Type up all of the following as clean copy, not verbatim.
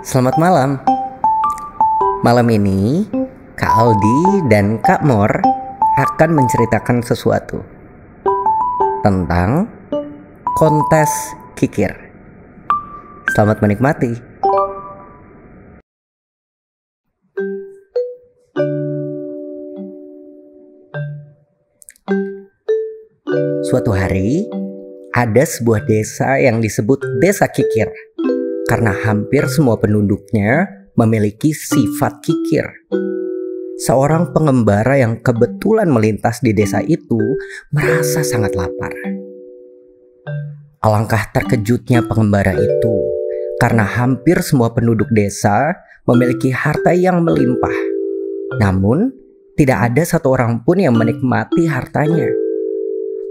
Selamat malam. Malam ini, Kak Aldi dan Kak Mor akan menceritakan sesuatu tentang kontes kikir. Selamat menikmati. Suatu hari, ada sebuah desa yang disebut Desa Kikir karena hampir semua penduduknya memiliki sifat kikir. Seorang pengembara yang kebetulan melintas di desa itu merasa sangat lapar. Alangkah terkejutnya pengembara itu karena hampir semua penduduk desa memiliki harta yang melimpah. Namun, tidak ada satu orang pun yang menikmati hartanya.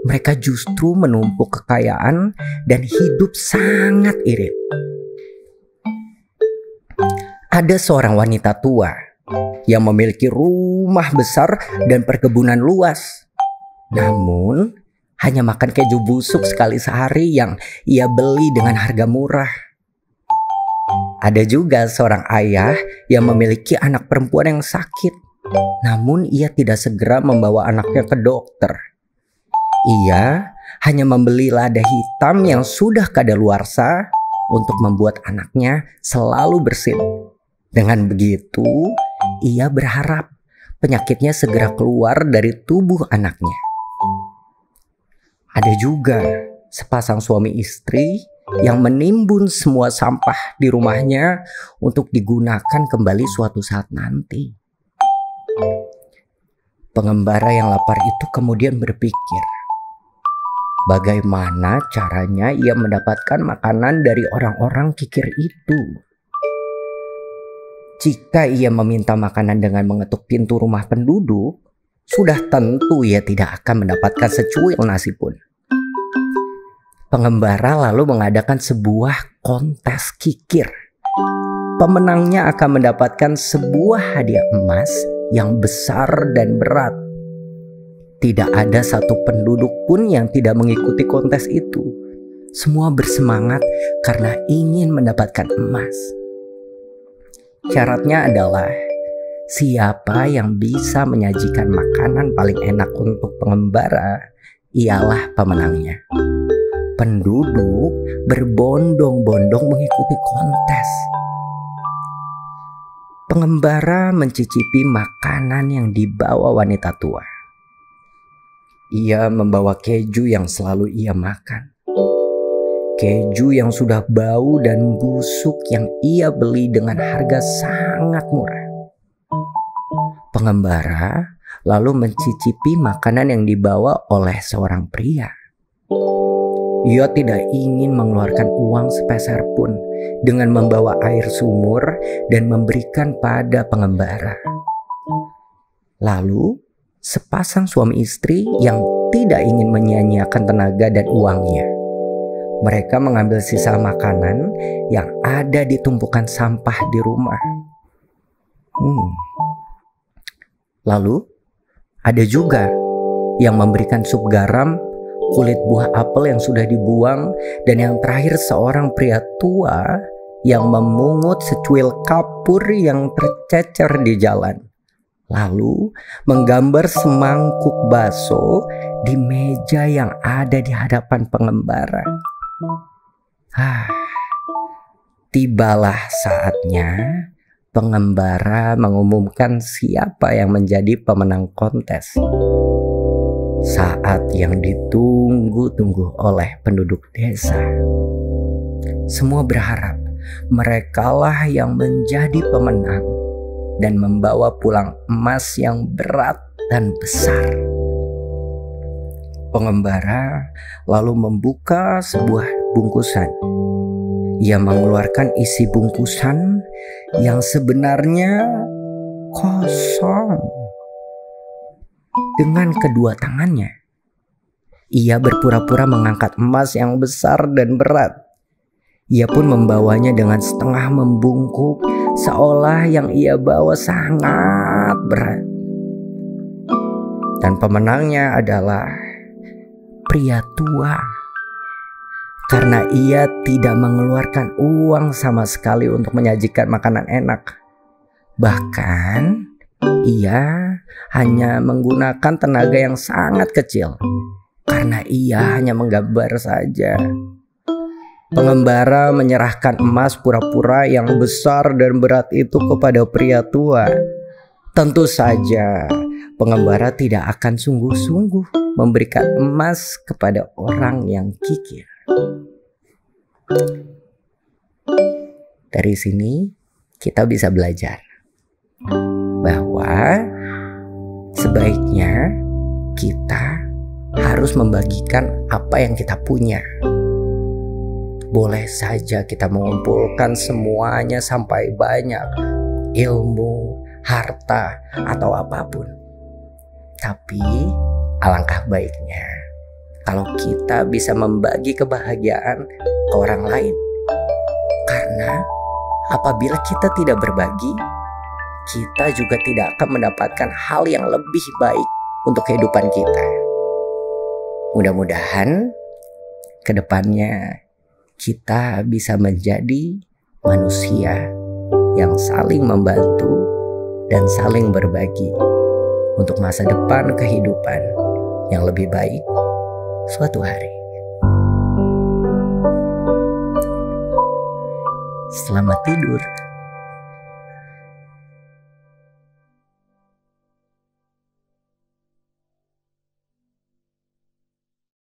Mereka justru menumpuk kekayaan dan hidup sangat irit. Ada seorang wanita tua yang memiliki rumah besar dan perkebunan luas. Namun, hanya makan keju busuk sekali sehari yang ia beli dengan harga murah. Ada juga seorang ayah yang memiliki anak perempuan yang sakit. Namun, ia tidak segera membawa anaknya ke dokter. Ia hanya membeli lada hitam yang sudah kadaluarsa untuk membuat anaknya selalu bersin. Dengan begitu, ia berharap penyakitnya segera keluar dari tubuh anaknya. Ada juga sepasang suami istri yang menimbun semua sampah di rumahnya untuk digunakan kembali suatu saat nanti. Pengembara yang lapar itu kemudian berpikir, bagaimana caranya ia mendapatkan makanan dari orang-orang kikir itu? Jika ia meminta makanan dengan mengetuk pintu rumah penduduk, sudah tentu ia tidak akan mendapatkan secuil nasi pun. Pengembara lalu mengadakan sebuah kontes kikir. Pemenangnya akan mendapatkan sebuah hadiah emas yang besar dan berat. Tidak ada satu penduduk pun yang tidak mengikuti kontes itu. Semua bersemangat karena ingin mendapatkan emas. Syaratnya adalah siapa yang bisa menyajikan makanan paling enak untuk pengembara ialah pemenangnya. Penduduk berbondong-bondong mengikuti kontes. Pengembara mencicipi makanan yang dibawa wanita tua. Ia membawa keju yang selalu ia makan. Keju yang sudah bau dan busuk yang ia beli dengan harga sangat murah. Pengembara lalu mencicipi makanan yang dibawa oleh seorang pria. Ia tidak ingin mengeluarkan uang sepeser pun dengan membawa air sumur dan memberikan pada pengembara. Lalu, sepasang suami istri yang tidak ingin menyia-nyiakan tenaga dan uangnya. Mereka mengambil sisa makanan yang ada di tumpukan sampah di rumah. Lalu, ada juga yang memberikan sup garam, kulit buah apel yang sudah dibuang, dan yang terakhir seorang pria tua yang memungut secuil kapur yang tercecer di jalan. Lalu menggambar semangkuk bakso di meja yang ada di hadapan pengembara. Tibalah saatnya pengembara mengumumkan siapa yang menjadi pemenang kontes. Saat yang ditunggu-tunggu oleh penduduk desa. Semua berharap merekalah yang menjadi pemenang dan membawa pulang emas yang berat dan besar. Pengembara lalu membuka sebuah bungkusan. Ia mengeluarkan isi bungkusan yang sebenarnya kosong. Dengan kedua tangannya, ia berpura-pura mengangkat emas yang besar dan berat. Ia pun membawanya dengan setengah membungkuk, seolah yang ia bawa sangat berat. Dan pemenangnya adalah pria tua. karena ia tidak mengeluarkan uang sama sekali untuk menyajikan makanan enak. Bahkan ia hanya menggunakan tenaga yang sangat kecil karena ia hanya menggambar saja. Pengembara menyerahkan emas pura-pura yang besar dan berat itu kepada pria tua. Tentu saja pengembara tidak akan sungguh-sungguh memberikan emas kepada orang yang kikir. Dari sini kita bisa belajar bahwa sebaiknya kita harus membagikan apa yang kita punya. Boleh saja kita mengumpulkan semuanya sampai banyak, ilmu, harta, atau apapun. Tapi alangkah baiknya kalau kita bisa membagi kebahagiaan ke orang lain. Karena apabila kita tidak berbagi, kita juga tidak akan mendapatkan hal yang lebih baik untuk kehidupan kita. Mudah-mudahan ke depannya kita bisa menjadi manusia yang saling membantu dan saling berbagi untuk masa depan kehidupan yang lebih baik suatu hari. Selamat tidur.